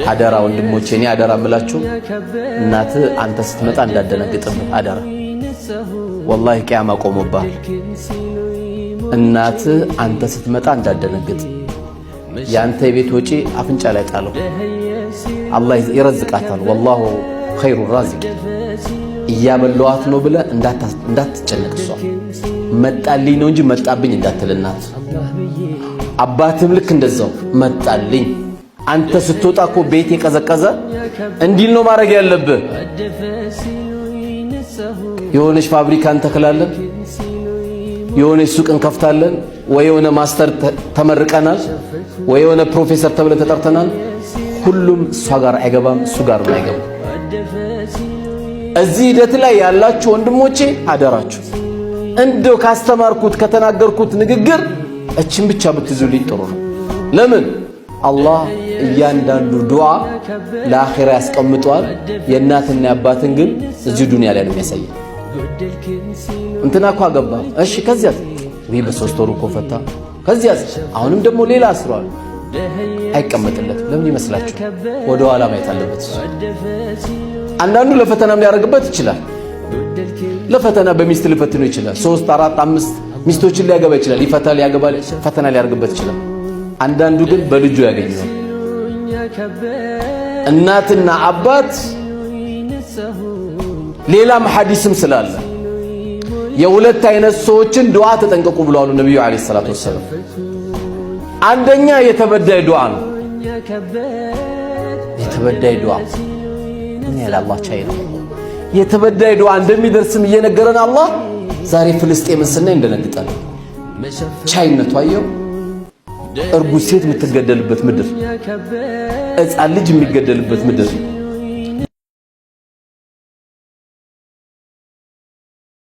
አደራ ወንድሞቼ እኔ አደራ እምላችሁ እናት አንተ ስትመጣ እንዳደነግጥብህ አደራ ወላሂ ቂያማ ቆሞባህ እናት አንተ ስትመጣ እንዳደነግጥ ያንተ የቤት ወጪ አፍንጫ ላይ ጣለው አላህ ይረዝቃታል ወላሁ ኸይሩ ራዚቅ እያበላዋት ነው ብለህ እንዳትጨነቅ እሷ መጣልኝ ነው እንጂ መጣብኝ እንዳትልናት አባትም ልክ እንደዛው መጣልኝ አንተ ስትወጣ እኮ ቤት የቀዘቀዘ እንዲል ነው ማድረግ ያለብህ የሆነች ፋብሪካ እንተክላለን የሆነች ሱቅ እንከፍታለን ወይ የሆነ ማስተር ተመርቀናል ወይ የሆነ ፕሮፌሰር ተብለ ተጠርተናል ሁሉም እሷ ጋር አይገባም እሱ ጋር ነው አይገባም እዚህ ሂደት ላይ ያላችሁ ወንድሞቼ አደራችሁ እንደው ካስተማርኩት ከተናገርኩት ንግግር እቺን ብቻ ብትይዙልኝ ጥሩ ነው ለምን አላህ እያንዳንዱ ዱዓ ለአኺራ ያስቀምጧል የእናትና የአባትን ግን እዚህ ዱንያ ላይ ነው የሚያሳየው እንትና እኮ አገባ እሺ ከዚያስ ወይ በሶስት ወሩ እኮ ፈታ ከዚያስ አሁንም ደግሞ ሌላ አስሯል አይቀመጥለትም ለምን ይመስላችሁ ወደ ኋላ ማየት አለበት አንዳንዱ ለፈተናም ሊያደርግበት ይችላል ለፈተና በሚስት ሊፈትነው ይችላል 3 4 5 ሚስቶችን ሊያገባ ይችላል ይፈታል ያገባል ፈተና ሊያደርግበት ይችላል አንዳንዱ ግን በልጁ ያገኘዋል እናትና አባት ሌላም ሐዲስም ስላለ የሁለት አይነት ሰዎችን ዱዓ ተጠንቀቁ ብለዋል ነብዩ አለይሂ ሰላቱ ወሰለም አንደኛ የተበዳይ ዱዓ ነው የተበዳይ ዱዓ ምን ያላህ ቻይ ነው የተበዳይ ዱዓ እንደሚደርስም እየነገረን አላህ ዛሬ ፍልስጤምን ስናይ እንደነግጣለን ቻይነቱ አየው እርጉዝ ሴት የምትገደልበት ምድር ሕፃን ልጅ የሚገደልበት ምድር